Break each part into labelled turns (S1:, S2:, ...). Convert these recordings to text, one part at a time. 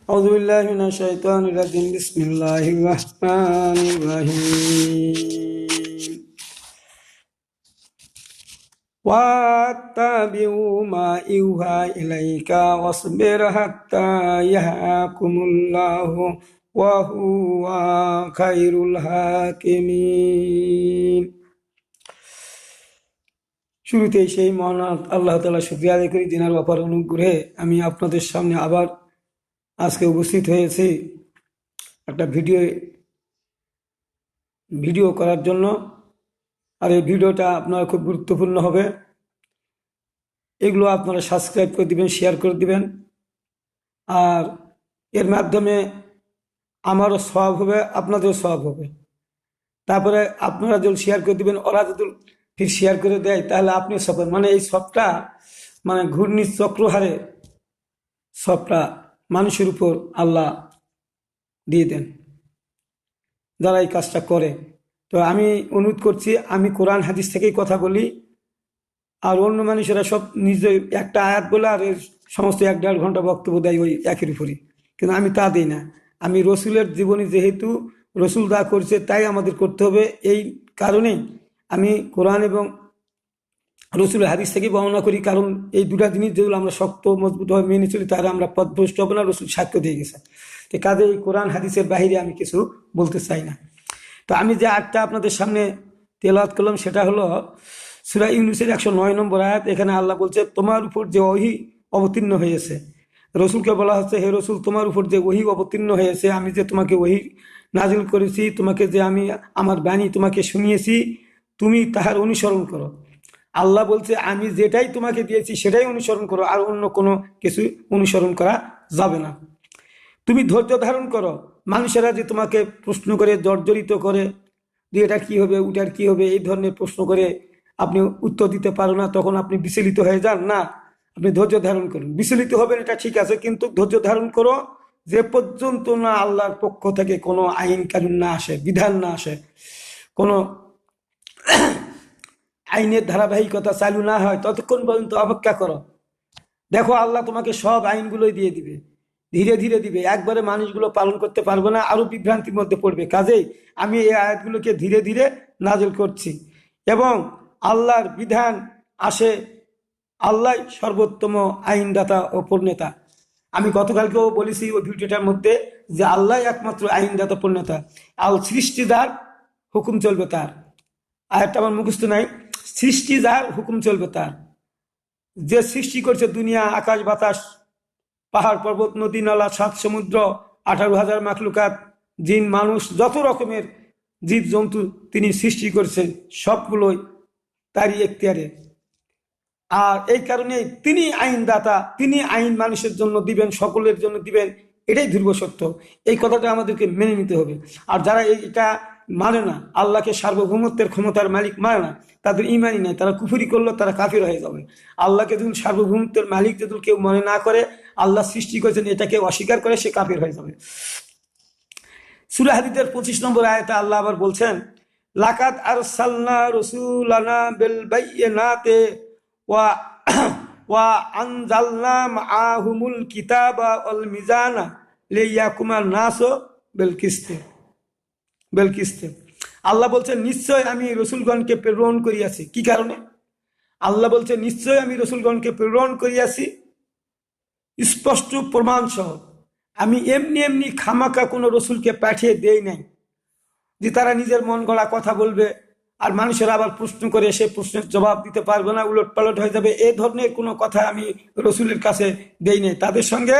S1: أعوذ بالله من الشيطان الرجيم بسم الله الرحمن الرحيم واتبعوا ما يوحى إليك واصبر حتى يحكم الله وهو خير الحاكمين। শুরুতেই সেই মহান আল্লাহ তাআলা শুকরিয়া আদায় করি, যিনার অপার অনুগ্রহে আমি আপনাদের সামনে আবার আজকে উপস্থিত হয়েছি একটা ভিডিও করার জন্য। আর এই ভিডিওটা আপনার খুব গুরুত্বপূর্ণ হবে। এগুলো আপনারা সাবস্ক্রাইব করে দিবেন, শেয়ার করে দিবেন, আর এর মাধ্যমে আমারও সওয়াব হবে, আপনাদেরও সওয়াব হবে। তারপরে আপনারা যদি শেয়ার করে দিবেন, ওরা যদি ফির শেয়ার করে দেয়, তাহলে আপনি সফল। মানে এই সবটা ঘূর্ণির চক্রহারে সবটা মানুষের উপর আল্লাহ দিয়ে দেন যারা এই কাজটা করে। তো আমি অনুরোধ করছি, আমি কোরআন হাদিস থেকেই কথা বলি, আর অন্য মানুষেরা সব নিজে একটা আয়াত বলে আর সমস্ত 1-1.5 ঘন্টা বক্তব্য দেয় ওই একের উপরই, কিন্তু আমি তা দিই না। আমি রসুলের জীবনী, যেহেতু রসুল দা করছে তাই আমাদের করতে হবে। এই কারণেই আমি কোরআন এবং রসুলের হাদিস থেকে বর্ণনা করি, কারণ এই দুটা জিনিস যেগুলো আমরা শক্ত মজবুতভাবে মেনে চলি, তারা আমরা পথভ্রষ্ট হবে না। রসুল সাক্ষ্য দিয়ে গেছে। তো কাজে এই কোরআন হাদিসের বাহিরে আমি কিছু বলতে চাই না। তো আমি যে আয়াতটা আপনাদের সামনে তেলাওয়াত করলাম সেটা হলো সূরা ইউনূসের 109 নম্বর আয়াত। এখানে আল্লাহ বলছে, তোমার উপর যে ওহী অবতীর্ণ হয়েছে। রসুলকে বলা হচ্ছে, হে রসুল, তোমার উপর যে ওহী অবতীর্ণ হয়েছে, আমি যে তোমাকে ওহী নাজিল করেছি, তোমাকে যে আমি আমার বাণী তোমাকে শুনিয়েছি, তুমি তাহার অনুসরণ করো। আল্লাহ বলছে, আমি যেটাই তোমাকে দিয়েছি সেটাই অনুসরণ করো, আর অন্য কোনো কিছু অনুসরণ করা যাবে না। তুমি ধৈর্য ধারণ করো। মানুষেরা যে তোমাকে প্রশ্ন করে, জর্জরিত করে, যে এটা কি হবে, ওটার কি হবে, এই ধরনের প্রশ্ন করে আপনি উত্তর দিতে পারো না, তখন আপনি বিচলিত হয়ে যান না। আপনি ধৈর্য ধারণ করুন। বিচলিত হবেন, এটা ঠিক আছে, কিন্তু ধৈর্য ধারণ করো যে পর্যন্ত না আল্লাহর পক্ষ থেকে কোনো আইন কানুন না আসে, বিধান না আসে, কোনো আইনের ধারাবাহিকতা চালু না হয়, ততক্ষণ পর্যন্ত অপেক্ষা করো। দেখো, আল্লাহ তোমাকে সব আইনগুলোই দিয়ে দিবে, ধীরে ধীরে দিবে। একবারে মানুষগুলো পালন করতে পারবে না, আরো বিভ্রান্তির মধ্যে পড়বে। কাজেই আমি এই আয়াতগুলোকে ধীরে ধীরে নাযিল করছি, এবং আল্লাহর বিধান আসে। আল্লাহ সর্বোত্তম আইনদাতা ও প্রণেতা। আমি গতকালকেও বলেছি ওই ভিডিওটার মধ্যে যে আল্লাহ একমাত্র আইনদাতা প্রণেতা। সৃষ্টি যার, হুকুম চলবে তার। আয়াতটা আমার মুখস্থ নাই। সৃষ্টি যার, হুকুম চলবে তার। যে সৃষ্টি করছে দুনিয়া, আকাশ বাতাস, পাহাড় পর্বত, নদী নালা, 7 সমুদ্র, 18,000 মাখলুকাত, জিন মানুষ, যত রকমের জীব জন্তু তিনি সৃষ্টি করছেন, সবগুলোই তারই এখতিয়ারে। আর এই কারণে তিনি আইনদাতা, তিনি আইন মানুষের জন্য দিবেন, সকলের জন্য দিবেন, এটাই ধ্রুব সত্য। এই কথাটা আমাদেরকে মেনে নিতে হবে। আর যারা এটা মানে না, আল্লাহকে সার্বভৌমত্বের ক্ষমতার মালিক মানে না, তাদের ইমানই নাই, তারা কুফরি করলো, তারা কাফির হয়ে যাবে। আল্লাহকে যখন সার্বভৌমত্বের মালিক যদি কেউ মনে না করে, আল্লাহ সৃষ্টি করেছেন এটাকে অস্বীকার করে, সে কাফির হয়ে যাবে। সূরা হাদীদের 25 নম্বর আয়াতে আল্লাহ আবার বলছেন, লাকাদ আরসালনা রাসূলানা বিল বাইয়িনাতি ওয়া ওয়া আনজালনা মাআহুমুল কিতাবা ওয়াল মিজানা লিয়াকুমান নাসু বিল কিসতি। আল্লাহ বলছেন, নিশ্চয় আমি রসুলগণকে প্রেরণ করিয়াছি। কি কারণে? আল্লাহ বলছে, নিশ্চয় আমি রসুলগণকে প্রেরণ করিয়াছি স্পষ্ট প্রমাণ সহ। আমি এমনি এমনি খামাকা কোনো রসুলকে পাঠিয়ে দেই নাই যে তারা নিজের মন গড়া কথা বলবে, আর মানুষেরা আবার প্রশ্ন করে সে প্রশ্নের জবাব দিতে পারবে না, উলট পালট হয়ে যাবে। এই ধরনের কোনো কথা আমি রসুলের কাছে দেই নাই। তাদের সঙ্গে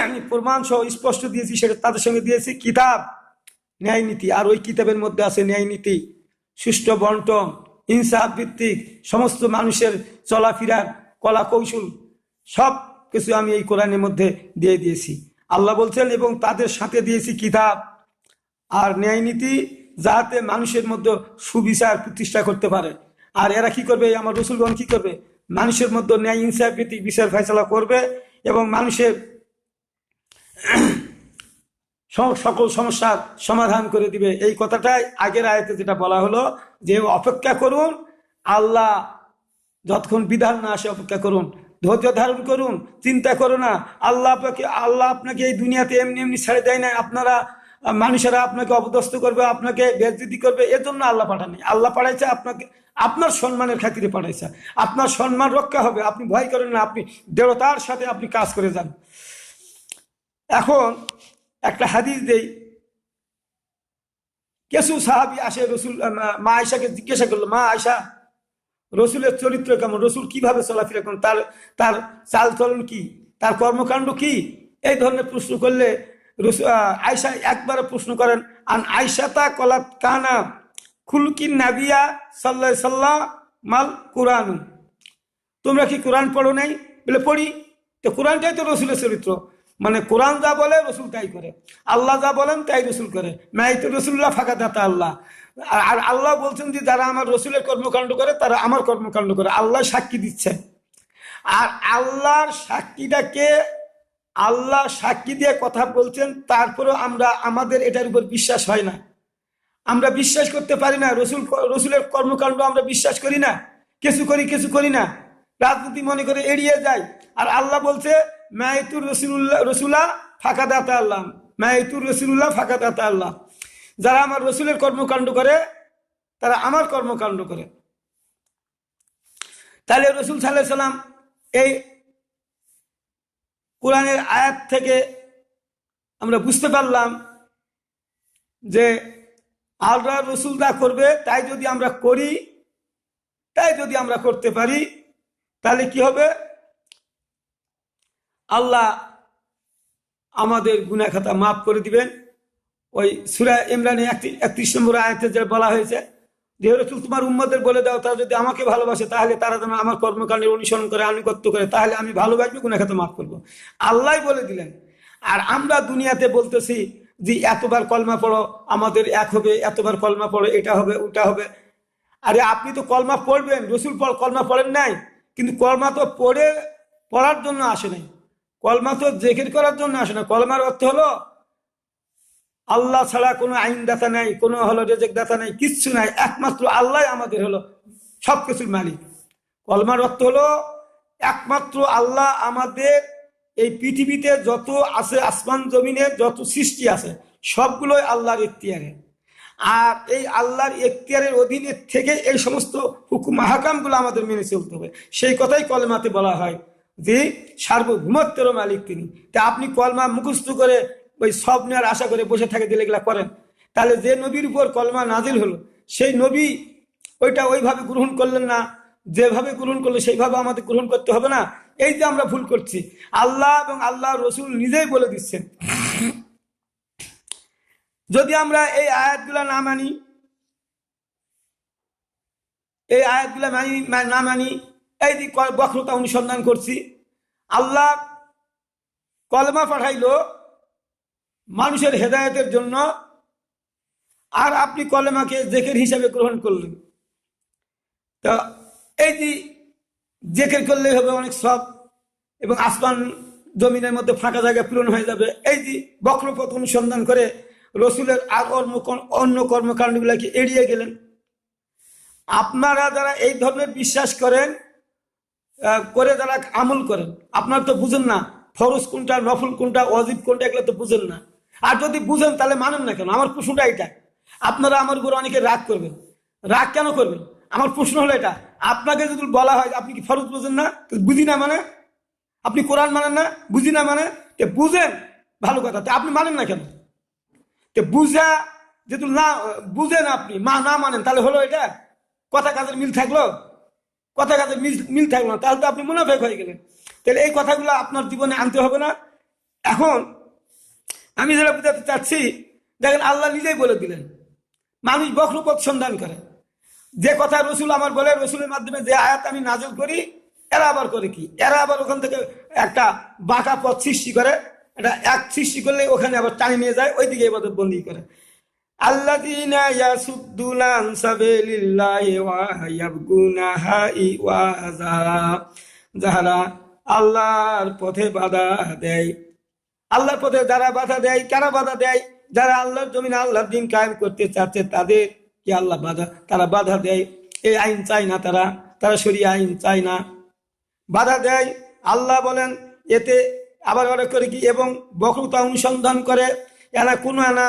S1: আমি প্রমাণ সহ স্পষ্ট দিয়েছি, সেটা তাদের সঙ্গে দিয়েছি কিতাব, ন্যায় নীতি। আর ওই কিতাবের মধ্যে আছে ন্যায় নীতি, সুষ্ঠু বন্টন, ইনসাফ ভিত্তিক সমস্ত মানুষের চলাফেরার কলা কৌশল, সব কিছু আমি এই কোরআনের মধ্যে দিয়ে দিয়েছি। আল্লাহ বলছেন, এবং তাদের সাথে দিয়েছি কিতাব আর ন্যায় নীতি, যাতে মানুষের মধ্যে সুবিচার প্রতিষ্ঠা করতে পারে। আর এরা কি করবে? আমার রসুলগণ কি করবে? মানুষের মধ্যে ন্যায় ইনসাফ ভিত্তিক বিচার ফয়সালা করবে, এবং মানুষের সকল সমস্যার সমাধান করে দিবে। এই কথাটাই আগের আয়াতে যেটা বলা হলো, যে অপেক্ষা করুন, আল্লাহ যতক্ষণ বিধান না আসে অপেক্ষা করুন। ধৈর্য ধারণ করুন, চিন্তা করো না। আল্লাহ আপনাকে এই দুনিয়াতে এমনি এমনি ছেড়ে দেয় না। মানুষেরা আপনাকে অপদস্থ করবে, আপনাকে বেইজ্জতি করবে, এর জন্য আল্লাহ পাঠাননি। আল্লাহ পাঠাইছে আপনাকে আপনার সম্মানের খাতিরে পাঠাইছে। আপনার সম্মান রক্ষা হবে, আপনি ভয় করেন না, আপনি দৃঢ়তার সাথে আপনি কাজ করে যান। এখন একটা হাদিস দেই। কিছু সাহাবী আসে রসুল মা আয়েশাকে জিজ্ঞাসা করলো, মা আয়েশা, রসুলের চরিত্র কেমন, রসুল কিভাবে চলাফেরা করেন, তার তার চাল চলন কি, তার কর্মকাণ্ড কি, এই ধরনের প্রশ্ন করলে আয়েশা একবারে প্রশ্ন করেন, আন আয়েশাতা কলাত কানা খুলকিন নাবিয়া সাল্লাল্লাহু আলাইহি সাল্লাম মাল কুরআন। তোমরা কি কোরআন পড়ো নাই? বলে পড়ি। তো কোরআনটাই তো রসুলের চরিত্র, মানে কোরআন যা বলে রসুল তাই করে, আল্লাহ যা বলেন তাই রসুল করে। নাই তো রসুল্লাহ ফাঁকা দাতা আল্লাহ। আর আল্লাহ বলছেন যে যারা আমার রসুলের কর্মকাণ্ড করে তারা আমার কর্মকাণ্ড করে, আল্লাহ সাক্ষী দিচ্ছেন। আর আল্লাহর সাক্ষীটাকে আল্লাহ সাক্ষী দিয়ে কথা বলছেন, তারপরেও আমাদের এটার উপর বিশ্বাস হয় না, আমরা বিশ্বাস করতে পারি না। রসুলের কর্মকাণ্ড আমরা বিশ্বাস করি না, কিছু করি কিছু করি না, রাজনীতি মনে করে এড়িয়ে যায়। আর আল্লাহ বলছে মাইতুর রসুল্লাহ ফাঁকা দাতা আল্লাহ, মাইতুর রসুল্লাহ ফাঁকা দাতা আল্লাহ। যারা আমার রসুলের কর্মকাণ্ড করে তারা আমার কর্মকাণ্ড করে। তাহলে রসুল সাল্লাল্লাহু আলাইহি সাল্লাম এই কোরআনের আয়াত থেকে আমরা বুঝতে পারলাম যে আল্লাহ রসুল যা করবে তাই যদি আমরা করি, তাই যদি আমরা করতে পারি, তাহলে কি হবে? আল্লাহ আমাদের গুনাহ খাতা মাফ করে দিবেন। ওই সূরা ইমরানে 31 নম্বর আয়াতে যে বলা হয়েছে যে রাসূল তোমার উম্মতদের বলে দাও, তারা যদি আমাকে ভালোবাসে তাহলে তারা যেন আমার কর্মকাণ্ডের অনুসরণ করে, আনুগত্য করে, তাহলে আমি ভালোবাসবো, গুনাহ খাতা মাফ করবো। আল্লাহ বলে দিলেন। আর আমরা দুনিয়াতে বলতেছি যে এতবার কলমা পড়ো আমাদের এক হবে, এতবার কলমা পড়ো এটা হবে ওটা হবে। আরে আপনি তো কলমা পড়বেন, রসুল কলমা পড়েন নাই, কিন্তু কলমা তো পড়ার জন্য আসে নাই, কলমা তো জিকির করার জন্য আসে না। কলমার অর্থ হলো আল্লাহ ছাড়া কোনো আইনদাতা নাই, কোনো হলো রেজেক দাতা নাই, কিচ্ছু নাই, একমাত্র আল্লাহ আমাদের হলো সবকিছুর মালিক। কলমার অর্থ হলো একমাত্র আল্লাহ আমাদের এই পৃথিবীতে যত আছে, আসমান জমিনে যত সৃষ্টি আছে সবগুলোই আল্লাহর এখতিয়ারে। আর এই আল্লাহর এখতিয়ারের অধীনে থেকে এই সমস্ত হুকুম আহকামগুলো আমাদের মেনে চলতে হবে। সেই কথাই কলমাতে বলা হয় যে সার্বভৌমত্বের মালিক তিনি। তা আপনি কলমা মুখস্থ করে ওই সব নেওয়ার আশা করে বসে থাকে দিলে এগুলা করেন, তাহলে যে নবীর উপর কলমা নাজিল হলো সেই নবী ওইটা ওইভাবে গ্রহণ করলেন না, যেভাবে গ্রহণ করলো সেইভাবে আমাদের গ্রহণ করতে হবে না। এই যে আমরা ভুল করছি, আল্লাহ এবং আল্লাহ রসুল নিজেই বলে দিচ্ছেন। যদি আমরা এই আয়াতগুলা না মানি, এই আয়াতগুলা না মানি, এই যে বক্রতা অনুসন্ধান করছি, আল্লাহ কলমা পাঠাইলো মানুষের হেদায়েতের জন্য, আর আপনি কলমাকে জিকির হিসাবে গ্রহণ করলেন। তো এই যে জিকির করলে হবে অনেক সব, এবং আসমান জমিনের মধ্যে ফাঁকা জায়গা পূরণ হয়ে যাবে। এই যে বক্রপথ অনুসন্ধান করে রসুলের আর অন্য কর্মকাণ্ডগুলোকে এড়িয়ে গেলেন। আপনারা যারা এই ধরনের বিশ্বাস করেন করে যারা আমল করেন, আপনারা তো বুঝেন না ফরজ কোনটা, নফল কোনটা, ওয়াজিব কোনটা, এগুলো তো বুঝেন না। আর যদি বুঝেন তাহলে মানেন না কেন? আমার প্রশ্নটা এটা। আপনারা আমার উপর অনেকে রাগ করবেন, রাগ কেন করবেন? আমার প্রশ্ন হলো এটা, আপনাকে যদি বলা হয় আপনি কি ফরজ বুঝেন না, বুঝি না মানে, আপনি কোরআন মানেন না, বুঝি না মানে, বুঝেন ভালো কথা, আপনি মানেন না কেন? বুঝা যেহেতু না বুঝেন, আপনি না মানেন, তাহলে হলো এটা কথা কাজের মিল থাকলো? কথা কাজের মিল থাকলো না, তাহলে তো আপনি মুনাফেক হয়ে গেলেন। তাহলে এই কথাগুলো আপনার জীবনে আনতে হবে না। এখন আমি যেটা বুঝাতে চাচ্ছি, দেখেন আল্লাহ নিজেই বলে দিলেন মানুষ বক্রপথ সন্ধান করে। যে কথা রসুল আমার বলে, রসুলের মাধ্যমে যে আয়াত আমি নাযিল করি, এরা আবার করে কি, এরা আবার ওখান থেকে একটা বাঁকা পথ সৃষ্টি করে, এটা এক সৃষ্টি করলে ওখানে আবার টানি নিয়ে যায়, ওইদিকে ইবাদত বন্দী করে। আল্লাযীনা ইয়াসুদ্দুনা আন সাবিলিল্লাহি ওয়া ইয়াবগুনাহা ইওয়াজা, যারা আল্লাহর পথে বাধা দেয়, আল্লাহর পথে যারা বাধা দেয়, কারা বাধা দেয়? যারা আল্লাহর জমিনে আল্লাহর দ্বীন কায়েম করতে চাচ্ছে তাদের কি আল্লাহ তারা বাধা দেয়। এই আইন চায় না, তারা শরিয়া আইন চায় না, বাধা দেয়। আল্লাহ বলেন এতে আবার অর্ডার করে কি, এবং বক্রতা অনুসন্ধান করে, এনা কোনো আনা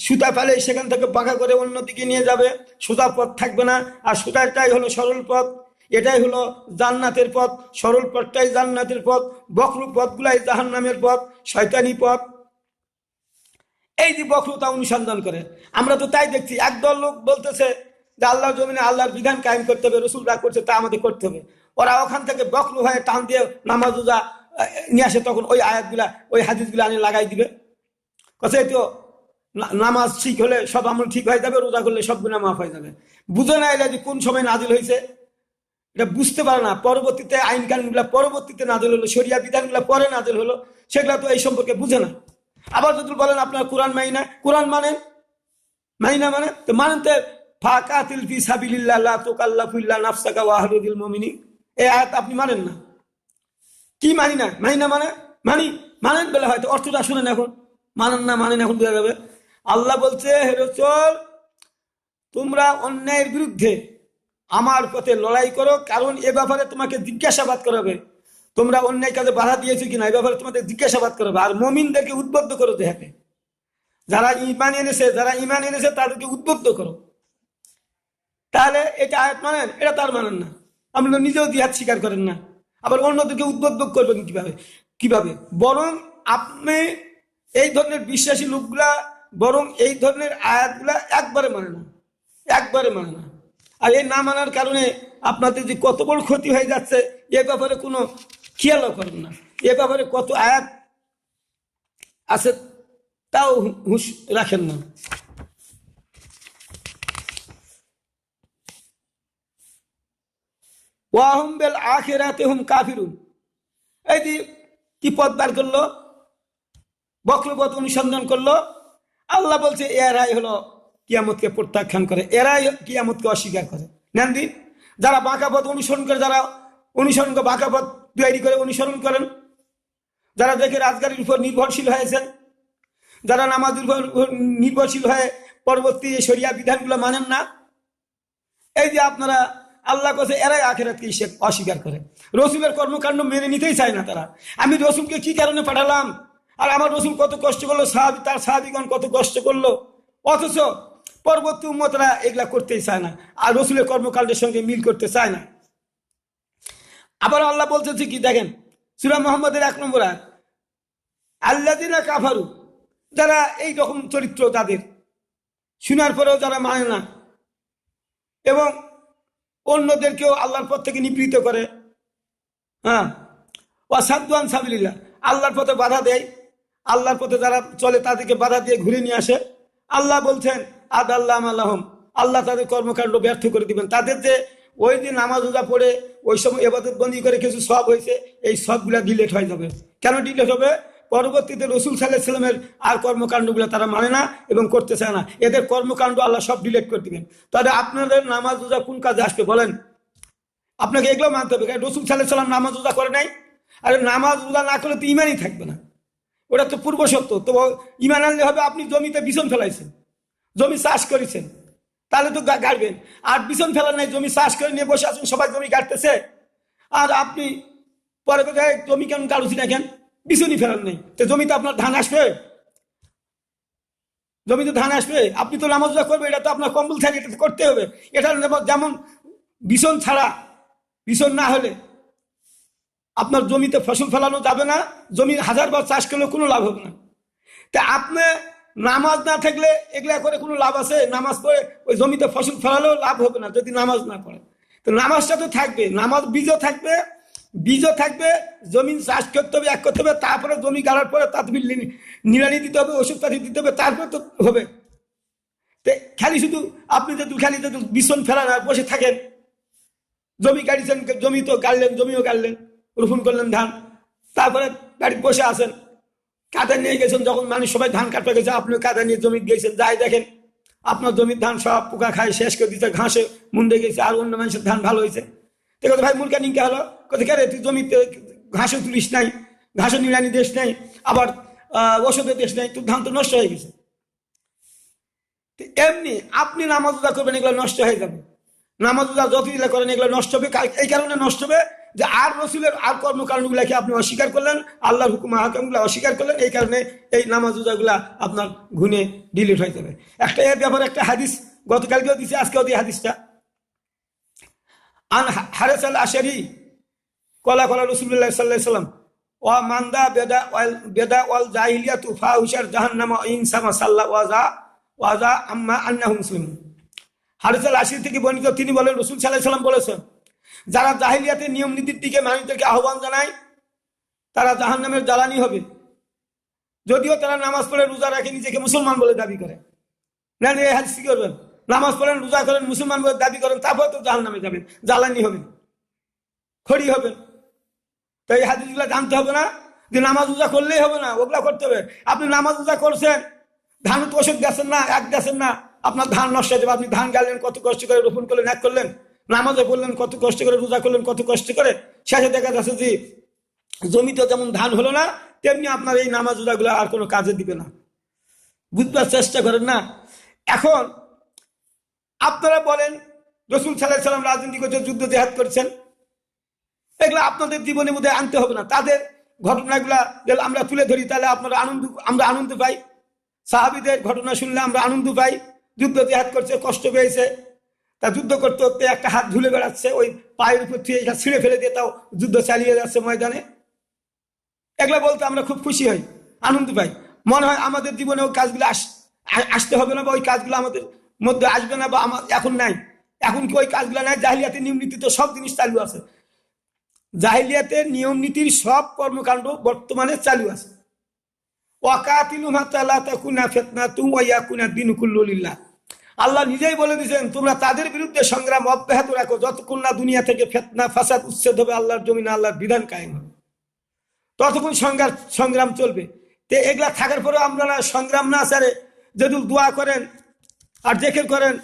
S1: সুতা ফেলে সেখান থেকে বাঁকা করে অন্যদিকে নিয়ে যাবে, সোজা পথ থাকবে না। আর সোজাটাই হলো সরল পথ, এটাই হলো জান্নাতের পথ, সরল পথটাই জান্নাতের পথ, বক্র পথগুলাই জাহান্নামের পথ, শয়তানি পথ। এই যে বক্রতা অনুসন্ধান করে, আমরা তো তাই দেখছি। একদল লোক বলতেছে যে আল্লাহর জমিনে আল্লাহর বিধান কায়েম করতে হবে, রসুল যা করছে তা আমাদের করতে হবে। ওরা ওখান থেকে বক্র হয়ে টান দিয়ে নামাজ রোজা নিয়ে আসে, তখন ওই আয়াতগুলা ওই হাদিসগুলা আনি লাগাই দিবে। কথা তো নামাজ ঠিক হলে সব আমল ঠিক হয়ে যাবে, রোজা করলে সব গুনাহ মাফ হয়ে যাবে। বুঝে না এলে যে কোন সময় নাজিল হয়েছে এটা বুঝতে পারে না। পরবর্তীতে আইন কানুনগুলা পরবর্তীতে নাজিল হলো, শরিয়া বিধানগুলা পরে নাজিল হলো, সেগুলা তো এই সম্পর্কে বুঝে না। আবার যদি বলেন আপনার কোরআন মানি না, কোরআন মানেন, মানি না মানে তো মানেন তো ফাকাতিল ফি সাবিলিল্লাহ লা তুকাল্লাফু ইল্লা নাফসাকা ওয়া আহলিল মুমিনিন, এই আয়াত আপনি মানেন না। কি মানি না, মানি না মানে মানি, মানেন বলে হয়তো অর্থটা শুনেন, এখন মানেন না মানেন এখন বোঝা যাবে। আল্লাহ বলছে হে রাসূল তোমরা অন্যায়ের বিরুদ্ধে আমার পথে লড়াই করো, কারণ এ ব্যাপারে তোমাকে জিজ্ঞাসাবাদ করাবে। তোমরা অন্যায় কাজে বাধা দিয়েছো কিনা এই ব্যাপারে তোমাদের জিজ্ঞাসাবাদ করবে। আর মুমিনদেরকে উদ্বুদ্ধ করো দেখাতে, যারা ইমান এনেছে তাদেরকে উদ্বুদ্ধ করো। তাহলে এটা আয়াত মানেন, এটা তার মানেন না। আপনি তো নিজেও জিহাদ স্বীকার করেন না, আবার অন্যদেরকে উদ্বুদ্ধ করবেন কিভাবে? বরং আপনি এই ধরনের বিশ্বাসী লোকগুলা বরং এই ধরনের আয়াতগুলা একবারে মানে না, একবারে মানে না। আর এই না মানার কারণে আপনাদের যে কত বড় ক্ষতি হয়ে যাচ্ছে এ ব্যাপারে কোনো খেয়ালও করেন না। এ ব্যাপারে কত আয়াত আছে তাও হুঁশ রাখেন না। ওয়াহুম বিল আখিরাতি হুম কাফিরুন, এই যে কি পথ বার করলো, বক্রপথ অনুসন্ধান করলো। আল্লাহ বলছে এরাই হলো কিয়ামতকে প্রত্যাখ্যান করে, এরাই কিয়ামতকে অস্বীকার করে। নেন দিন, যারা বাঁকা পথ অনুসরণ করে, যারা অনুসরণ করে বাঁকা পথ তৈরি করে অনুসরণ করেন, যারা দেখে রাজগাড়ির উপর নির্ভরশীল হয়েছেন, যারা নামাজের উপর নির্ভরশীল হয়ে পরবর্তী শরিয়া বিধানগুলো মানেন না, এই যে আপনারা আল্লাহ কাছে এরাই আখিরাতকে অস্বীকার করে, রসুলের কর্মকাণ্ড মেনে নিতেই চায় না তারা। আমি রসুলকে কি কারণে পাঠালাম, আর আমার রসুল কত কষ্ট করলো, তার সাহাবীগণ কত কষ্ট করলো, অথচ পরবর্তী উম্মতরা এগুলা করতেই চায় না, আর রসুলের কর্মকাণ্ডের সঙ্গে মিল করতে চায় না। আবার আল্লাহ বলতেছে কি দেখেন, সূরা মুহাম্মদের 1 নম্বর আয়াত, আল্লাযিনা কাফারু, যারা এই রকম চরিত্র তাদের, শোনার পরেও যারা মানে না এবং অন্যদেরকেও আল্লাহর পথ থেকে নিবৃত্ত করে, হ্যাঁ, ওয়াসাদ্দু আন সাবিলিল্লাহ, আল্লাহর পথে বাধা দেয়, আল্লাহর পথে যারা চলে তাদেরকে বাধা দিয়ে ঘুরে নিয়ে আসে। আল্লাহ বলছেন আদাল্লাহ আলাহম, আল্লাহ তাদের কর্মকাণ্ড ব্যর্থ করে দিবেন। তাদের যে ওই যে নামাজ রোজা পড়ে ওই সময় ইবাদত বন্দি করে কিছু সব হয়েছে, এই সবগুলা ডিলেট হয়ে যাবে। কেন ডিলেট হবে? পরবর্তীতে রসুল সাল্লাল্লাহু আলাইহি ওয়াসাল্লামের আর কর্মকাণ্ডগুলো তারা মানে না এবং করতে চায় না, এদের কর্মকাণ্ড আল্লাহ সব ডিলেট করে দিবেন। তাহলে আপনাদের নামাজ রোজা কোন কাজে আসবে বলেন? আপনাকে এগুলো মানতে হবে। রসুল সাল্লাল্লাহু আলাইহি ওয়াসাল্লাম নামাজ রোজা করে নাই, আর নামাজ রোজা না করলে তো ইমানই থাকবে না, ওটা তো পূর্ব সত্য। তো ইমান আনলে হবে আপনি জমিতে বিছন ফেলাইছেন, জমি চাষ করেছেন, তাহলে তো গাড়বেন। আর বিছন ফেলার নাই, জমি চাষ করে নিয়ে বসে আছেন, সবাই জমি গাড়তেছে, আর আপনি পরে কোথায় জমি কেন গাড়ুছি না, কেন বিছনই ফেলার নেই, তো জমিতে আপনার ধান আসবে? জমিতে ধান আসবে? আপনি তো নামাজ রোজা করবে, এটা তো আপনার কম্পালসারি, এটা করতে হবে। এটা যেমন বিছন ছাড়া, বিছন না হলে আপনার জমিতে ফসল ফেলানো যাবে না, জমি 1000 বার চাষ করলেও কোনো লাভ হবে না। তা আপনি নামাজ না থাকলে এগুলা করে কোনো লাভ আছে? নামাজ পড়ে ওই জমিতে ফসল ফেলালেও লাভ হবে না যদি নামাজ না পড়ে। তো নামাজটা তো থাকবে, নামাজ বীজও থাকবে, বীজও থাকবে, জমিন চাষ করতে হবে, এক করতে হবে, তারপরে জমি গাড়ার পরে তাতে নিড়ানি দিতে হবে, ওষুধ পাতি দিতে হবে, তারপরে তো হবে। তো খালি শুধু আপনি যদি খালি যদি বিছন ফেলান আর বসে থাকেন, জমি গাড়িছেন, জমি তো গাড়লেন, জমিও গাড়লেন, রোপণ করলেন ধান, তারপরে বাড়িতে বসে আসেন, কাঁদা নিয়ে গেছেন, যখন মানুষ সবাই ধান কাটতে গেছে আপনিও কাঁদা নিয়ে জমি গেছেন, যাই দেখেন আপনার জমির ধান সব পোকা খায় শেষ করে দিচ্ছে, ঘাসে মুন্ডে গেছে, আর অন্য মানুষের ধান ভালো হয়েছে। তো কথা ভাই মুরগা নিঙ্কা হলো, কোথায় কে রে তুই জমিতে ঘাসও তুলিস নাই, ঘাসও নিড়ানি দেশ নাই, আবার ওষুধের দেশ নাই, তোর ধান তো নষ্ট হয়ে গেছে। এমনি আপনি নামাজ রোজা করবেন, এগুলো নষ্ট হয়ে যাবে। নামাজ রোজা যত দিলে করেন এগুলো নষ্ট হবে। এই কারণে নষ্ট হবে যে আর রসুলের আর কর্মকাণ্ডগুলাকে আপনি অস্বীকার করলেন, আল্লাহর হুকুম আহকামগুলো অস্বীকার করলেন, এই কারণে এই নামাজ রোজাগুলা আপনার গুণে ডিলিট হয়ে যাবে। একটা এর ব্যাপারে একটা হাদিস গতকালকেও দিছে, আজকেও দিই হাদিসটা। আন হারেস আল আশারি কলা কলা রসুল্লাহ সাল্লাহ সাল্লাম ও মান্দা বেদা ওয়াল জাহিলিয়াতু ফাহিশার জাহান্নামা ইনসামা সাল্লাহ ওয়াজা আম্মা আন্নাহু মুসলিমুন। হারেস আল আশারি থেকে বর্ণিত, তিনি বলেন রসুল সাল্লাল্লাহু আলাইহি ওয়াসাল্লাম বলেছেন, যারা জাহিলিয়াতের নিয়ম নীতির দিকে মানুষদেরকে আহ্বান জানায় তারা জাহান্নামের জ্বালানি হবে, যদিও তারা নামাজ পড়ে রোজা রাখে নিজেকে মুসলমান বলে দাবি করে। না এই হাদিস কি করবেন? নামাজ পড়েন, রোজা করেন, মুসলমান বলে দাবি করেন, তারপর তো জাহান্নামে যাবেন, জ্বালানি হবেন, খড়ি হবেন। তো এই হাদিসগুলো জানতে হবে না যে নামাজ রোজা করলেই হবে না, ওগুলা করতে হবে। আপনি নামাজ রোজা করছেন, ধান তো ওষুধ গেছেন না, এক গেছেন না, আপনার ধান নষ্ট হয়ে যাবে। আপনি ধান গাড়লেন, কত কষ্ট করে রোপণ করলেন, এক করলেন, নামাজে পড়লেন কত কষ্ট করে, রোজা করলেন কত কষ্ট করে, শেষে দেখা যাচ্ছে যে জমিতে যেমন ধান হলো না, তেমনি আপনার এই নামাজ রোজাগুলো আর কোনো কাজে দিবে না। বুঝবার চেষ্টা করেন না। এখন আপনারা বলেন রাসূল সাল্লাল্লাহু আলাইহি ওয়াসাল্লাম রাজনীতি করছেন, যুদ্ধ জিহাদ করছেন, এগুলো আপনাদের জীবনের মধ্যে আনতে হবে না। তাদের ঘটনাগুলা যদি আমরা তুলে ধরি তাহলে আমরা আনন্দ পাই। সাহাবীদের ঘটনা শুনলে আমরা আনন্দ পাই। যুদ্ধ জিহাদ করছে, কষ্ট পেয়েছে, তা যুদ্ধ করতে করতে একটা হাত ঝুলে বেড়াচ্ছে, ওই পায়ের উপর থেকে ছিঁড়ে ফেলে দিয়ে তাও যুদ্ধ চালিয়ে যাচ্ছে ময়দানে। এগুলা বলতে আমরা খুব খুশি হই, আনন্দ পাই। মনে হয় আমাদের জীবনে ওই কাজগুলো আসতে হবে না, বা ওই কাজগুলো আমাদের মধ্যে আসবে না, বা এখন নাই। এখন কি ওই কাজগুলো নাই? জাহিলিয়াতের নিয়ম নীতি তো সব জিনিস চালু আছে, জাহিলিয়াতের নিয়ম নীতির সব কর্মকাণ্ড বর্তমানে চালু আছে। আল্লাহ নিজেই বলে দিয়েছেন, তোমরা তাদের বিরুদ্ধে সংগ্রাম অব্যাহত রাখো যতক্ষণ না দুনিয়া থেকে ফিতনা ফাসাদ উচ্ছেদ হবে, আল্লাহর জমিনে আল্লাহর বিধান কায়েম হবে, ততক্ষণ সংগ্রাম চলবে। তো এগুলা থাকার পরেও আমরা সংগ্রাম না সারে যদি দোয়া করেন আর জিকির করেন,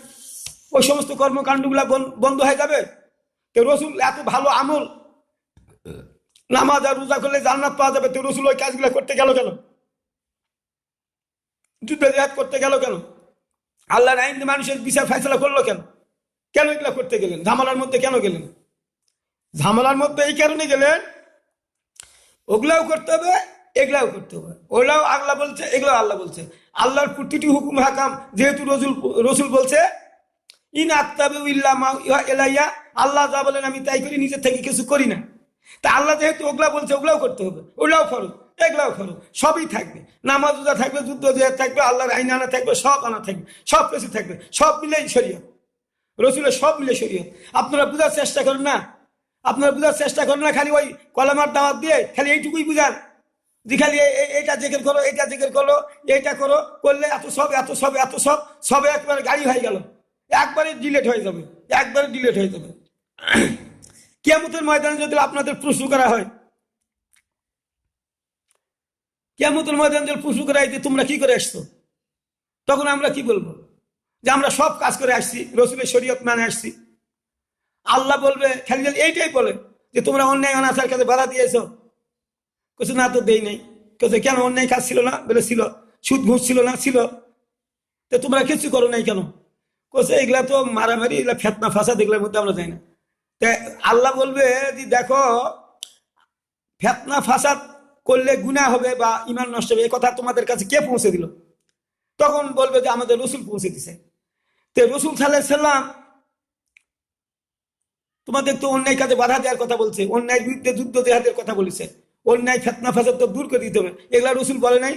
S1: ওই সমস্ত কর্মকাণ্ডগুলা বন্ধ হয়ে যাবে? তো রসুল এত ভালো আমল, নামাজ আর রোজা করলে জান্নাত পাওয়া যাবে, তো রসুল ওই কাজগুলো করতে গেল কেন? যুদ্ধ জিহাদ করতে গেল কেন? আল্লাহর আইন মানুষের বিচার ফয়সালা করলো কেন? কেন এগুলা করতে গেলেন? ঝামেলার মধ্যে কেন গেলেন? ঝামেলার মধ্যে এই কারণে গেলেন, ওগুলাও করতে হবে, এগুলাও করতে হবে। ওগুলাও আল্লাহ বলছে, এগুলাও আল্লাহ বলছে। আল্লাহর প্রতিটি হুকুম হাকাম যেহেতু রসুল বলছে, ইন আত্তাবিউ ইল্লা মা ইউহা ইলাইয়া, আল্লাহ যা বলেন আমি তাই করি, নিজের থেকে কিছু করি না। তা আল্লাহ যেহেতু ওগুলা বলছে, ওগুলাও করতে হবে, ওগুলাও ফরজ, এগুলাও ফরজ, সবই থাকবে। নামাজ রোজা থাকবে, যুদ্ধ জিহাদ থাকবে, আল্লাহর আইন আনা থাকবে, সব আনা থাকবে, সব কিছু থাকবে, সব মিলেই শরীয়ত, রসুলের সব মিলে শরীয়ত। আপনারা বুঝার চেষ্টা করেন না, আপনারা বুঝার চেষ্টা করেন না, খালি ওই কলামার দাওয়াত দিয়ে খালি এইটুকুই বুঝান যে খালি এইটা জিকির করো, এইটা জিকির করো, এইটা করো, করলে এত সব এত সব এত সব, সবে একবারে গাড়ি হয়ে গেল, একবারে ডিলেট হয়ে যাবে, একবারে ডিলেট হয়ে যাবে। কিয়ামতের ময়দানে যদি আপনাদের প্রশ্ন করা হয়, কিয়ামতের ময়দানে যদি প্রশ্ন করা হয় যে তোমরা কি করে আসছো, তখন আমরা কি বলবো? যে আমরা সব কাজ করে আসছি, রসুলের শরীয়ত মানে আসছি। আল্লাহ বলবে, খালি এইটাই বলে যে তোমরা অন্যায় অনাচার কাজে বাধা দিয়েছো। কিছু না তো দেই নাই। কেছে কেন? অন্যায় কাজ ছিল না? বলে ছিল। সুদ ঘুষ ছিল না? ছিল। তো তোমরা কিছু করো নাই কেন? কোসে এগুলা তো মারামারি, এগুলা ফেতনা ফাসাদ, এগুলোর মধ্যে আমরা যাই না। আল্লাহ বলবে যে দেখো, ফেতনা ফাসাদ করলে গুনাহ হবে বা ঈমান নষ্ট হবে, এই কথা তোমাদের কাছে কে পৌঁছে দিল? তখন বলবে যে আমাদের রসুল পৌঁছে দিছে। তো রসুল সাল্লাল্লাহু আলাইহি সাল্লাম তোমাদের তো অন্যায় কাজে বাধা দেওয়ার কথা বলছে, অন্যায় বিরুদ্ধে যুদ্ধ জিহাদের কথা বলেছে, অন্যায় ফেতনা ফাসাদ তো দূর করে দিতে হবে, এগুলা রসুল বলে নাই?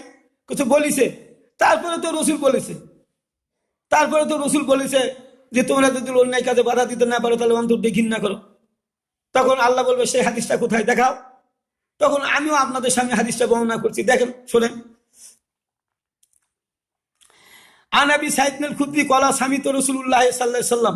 S1: কিছু বলিছে। তারপরে তো রসুল বলেছে, তারপরে তো রসুল বলেছে যে তোমরা যদি অন্যায় কাজে বাধা দিতে না পারো তাহলে অন্তর দিয়ে ঘৃণা করো। তখন আল্লাহ বলবে সেই হাদিসটা কোথায় দেখাও। তখন আমিও আপনাদের সামনে হাদিসটা বর্ণনা করছি, দেখেন, শোনেন। আন আবি সাঈদ আল খুদরি ক্বালা সামিতু রাসূলুল্লাহ সাল্লাল্লাহু আলাইহি ওয়াসাল্লাম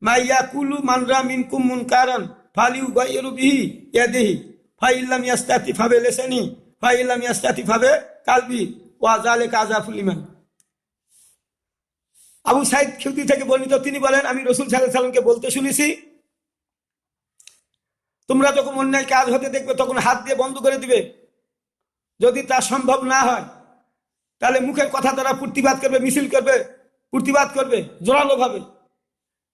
S1: মা ইয়াকুলু মান রা মিনকুম মুনকারান ফালিউগাইরু বিহি ইয়াদিহি ফাইল্লাম ইয়াস্তাতি ফাবে লিসানি ফাইল্লাম ইয়াস্তাতি ফাবে কালবি ওয়া যালিকা আযাফুল ঈমান। আবু সাঈদ খুদরি থেকে বর্ণিত, তিনি বলেন আমি রাসূল সাল্লাল্লাহু আলাইহি ওয়াসাল্লামকে বলতে শুনেছি, তোমরা যখন অন্যায় কাজ হতে দেখবে তখন হাত দিয়ে বন্ধ করে দিবে। যদি তা সম্ভব না হয় তাহলে মুখের কথা দ্বারা প্রতিবাদ করবে, মিছিল করবে, প্রতিবাদ করবে জোরালো ভাবে।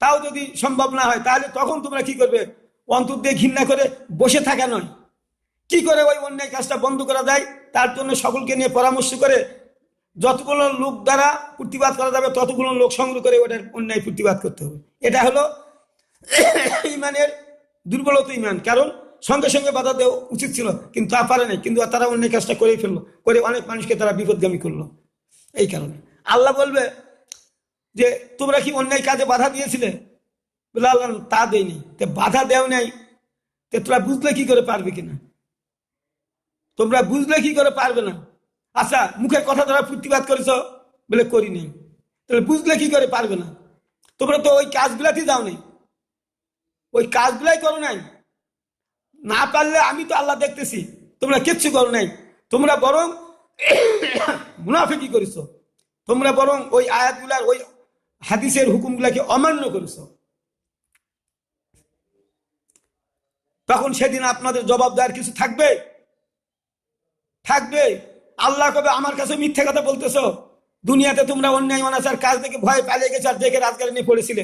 S1: তাও যদি সম্ভব না হয় তাহলে তখন তোমরা কি করবে? অন্তর দিয়ে ঘৃণা করে বসে থাকা নয়, কি করে ওই অন্যায় কাজটা বন্ধ করা যায় তার জন্য সকলকে নিয়ে পরামর্শ করে যতগুলো লোক দ্বারা প্রতিবাদ করা যাবে ততগুলো লোক সংগ্রহ করে ওটার অন্যায় প্রতিবাদ করতে হবে। এটা হলো ইমানের দুর্বলতা ইমান। কারণ সঙ্গে সঙ্গে বাধা দেওয়া উচিত ছিল, কিন্তু তা পারে নাই, কিন্তু তারা অন্যায় কাজটা করেই ফেললো, করে অনেক মানুষকে তারা বিপদগামী করলো। এই কারণে আল্লাহ বলবে যে তোমরা কি অন্যায় কাজে বাধা দিয়েছিলে? বলে আল্লাহ তা দেয়নি। বাধা দেও নাই, তোমরা বুঝলে কি করে পারবে কিনা? তোমরা বুঝলে কি করে পারবে না? আচ্ছা, মুখের কথা দ্বারা প্রতিবাদ করেছ, বলে করি নাই, তাহলে বুঝলে কি করে পারবে না? তোমরা তো ওই কাজগুলাতেই যাও নাই, ওই কাজগুলাই করো নাই। না পারলে আমি তো আল্লাহ দেখতেছি, তোমরা কিচ্ছু করো নাই। তোমরা বরং মুনাফিকি করেছো, তোমরা বরং ওই আয়াতগুলার ওই হাদিসের হুকুমগুলাকে অমান্য করেছো। তখন সেদিন আপনাদের জবাব দেওয়ার কিছু থাকবে? থাকবে? আল্লাহ কবে আমার কাছে মিথ্যে কথা বলতেছো? দুনিয়াতে তোমরা অন্যায় অনাচার কাজ থেকে ভয় পালিয়ে গেছো, আর দেখে রাজগার নিয়ে পড়েছিলে,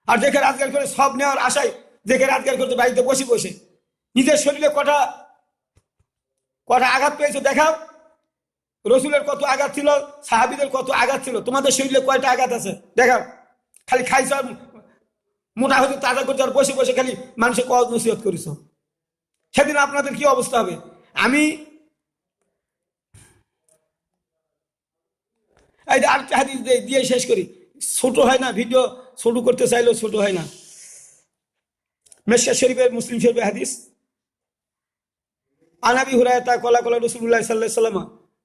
S1: আর দেখে রাজগার করে সব নেওয়ার আশায় দেখে রাজগার করতে বাড়িতে বসে বসে নিজের শরীরে কটা কটা আঘাত পেয়েছো দেখাও। রসুলের কত আঘাত ছিল, সাহাবীদের কত আঘাত ছিল, তোমাদের শরীরে কয়টা আঘাত আছে দেখাও। খালি খাইছো আর মোটা হতে তাজা করছো, আর বসে বসে খালি মানুষের কওয়াজ নসিহত করেছো। সেদিন আপনাদের কি অবস্থা হবে? আমি আরেকটা হাদিস দিয়ে শেষ করি, ছোট হয় না, ভিডিও ছোট করতে চাইলেও ছোট হয় না। মেশকাত শরীফের, মুসলিম শরীফের হাদিস, আনাবি হুরায়রা কলা কলা রাসূলুল্লাহ সাল্লাল্লাহু আলাইহি ওয়াসাল্লাম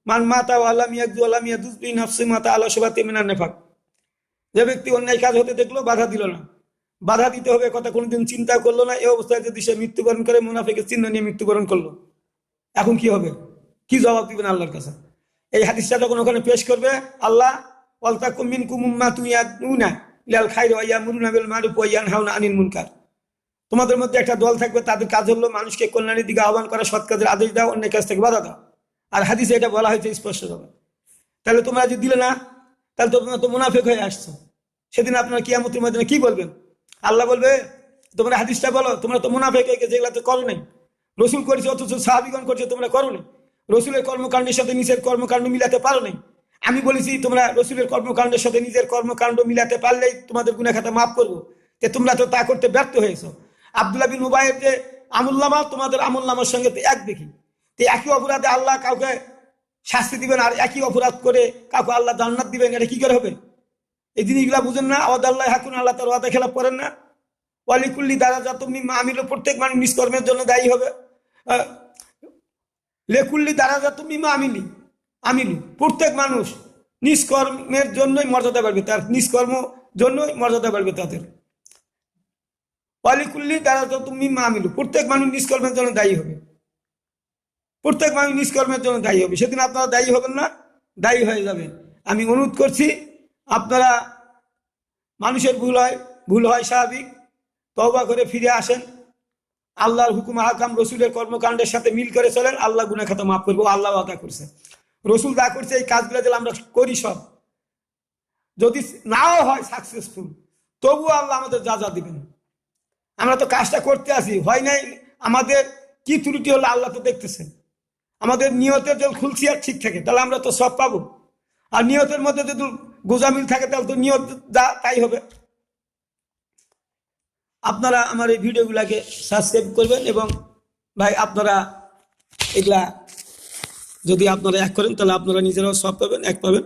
S1: মান মাতা ওয়া লাম ইয়াকযু ওয়া লাম ইয়াদুজ বি নাফসি মাতা আলা শুবাতি মিনান নিফাক। যে ব্যক্তি অন্যায় কাজ হতে দেখলো, বাধা দিল না, বাধা দিতে হবে কথা কোনোদিন চিন্তা করলো না, এই অবস্থায় যদি সে মৃত্যুবরণ করে, মুনাফিকের চিহ্ন নিয়ে মৃত্যুবরণ করলো, এখন কি হবে? কি জবাব দিবেন আল্লাহর কাছে? এই হাদিসটা যখন ওখানে পেশ করবে আল্লাহ, ওয়ালতাকুম মিনকুম উম্মাতুন ইয়াদউনা ইলাল খায়রি ওয়া ইয়ামুরুনা বিল মারুফ ওয়া ইয়ানহাউনা আনিল মুনকার। তোমাদের মধ্যে একটা দল থাকবে, তাদের কাজ হলো মানুষকে কল্যাণের দিকে আহ্বান করা, সৎ কাজের আদেশ দাও, অন্যায় কাজ থেকে বাধা দাও। আর হাদিসে এটা বলা হয়েছে স্পষ্টভাবে। তাহলে তোমরা যদি দিলে না, তাহলে তোমরা তো মুনাফিক হয়ে আসছো। সেদিন আপনারা কিয়ামতের ময়দানে কি বলবেন? আল্লাহ বলবে তোমরা হাদিসটা বলো, তোমরা তো মুনাফিক হয়ে গেছে, যেগুলো তো করো নাই। রসুল করেছে, অথচ সাহাবীগণ করছে, তোমরা করো নাই। রসুলের কর্মকাণ্ডের সাথে নিজের কর্মকাণ্ড মিলাতে পারো নাই। আমি বলেছি তোমরা রসুলের কর্মকাণ্ডের সাথে নিজের কর্মকাণ্ড মিলাতে পারলেই তোমাদের গুনাহ খাতা মাফ করবো, তোমরা তো তা করতে ব্যর্থ হয়েছো। আব্দুল্লাহ বিন উবাইয়ের যে আমুল্লামা, তোমাদের আমুল্লামার সঙ্গে তো এক দেখি। তো একই অপরাধে আল্লাহ কাউকে শাস্তি দিবেন, আর একই অপরাধ করে কাউকে আল্লাহ জান্নাত দিবেন, এটা কি করে হবে? এই জিনিসগুলা বুঝেন না? আল্লাহ হাকুন, আল্লাহ তার ওয়াদা খেলাপ করেন না। ওয়ালিকুল্লি দারাজাতুম মিম্মা আমিলু, প্রত্যেক মানুষ নিষ্কর্মের জন্য দায়ী হবে। লেকুল্লি দারাজাতুম মিম্মা আমিলু, প্রত্যেক মানুষ নিষ্কর্মের জন্যই মর্যাদা বাড়বে, তার নিষ্কর্ম জন্যই মর্যাদা বাড়বে তাদের। ওয়ালিকুল্লি দারাজাতুম মিম্মা আমিলু, প্রত্যেক মানুষ নিষ্কর্মের জন্য দায়ী হবে, প্রত্যেক মানুষ নিষ্কর্মের জন্য দায়ী হবে। সেদিন আপনারা দায়ী হবেন না, দায়ী হয়ে যাবেন। আমি অনুরোধ করছি, আপনারা, মানুষের ভুল হয় স্বাভাবিক, তওবা করে ফিরে আসেন, আল্লাহর হুকুম আহকাম রসুলের কর্মকাণ্ডের সাথে মিল করে চলেন, আল্লাহ গুনাহ খাতা মাফ করবো। আল্লাহ ওয়াদা করছে, রসুল দা করছে, এই কাজগুলো যেন আমরা করি সব, যদি নাও হয় সাকসেসফুল, তবুও আল্লাহ আমাদের যা যা দিবেন। আমরা তো কাজটা করতে আসি, হয় নাই, আমাদের কি ত্রুটি হলো আল্লাহ তো দেখতেছেন। আমাদের নিয়তের যদি খুলছি আর ঠিক থাকে, তাহলে আমরা তো সব পাবো। আর নিয়তের মধ্যে যদি গোজামিল থাকে, তাহলে তো নিয়ত যা তাই হবে। আপনারা আমার এই ভিডিওগুলোকে সাবস্ক্রাইব করবেন, এবং ভাই আপনারা এগুলা যদি আপনারা এক করেন, তাহলে আপনারা নিজেরাও সব পাবেন, এক পাবেন।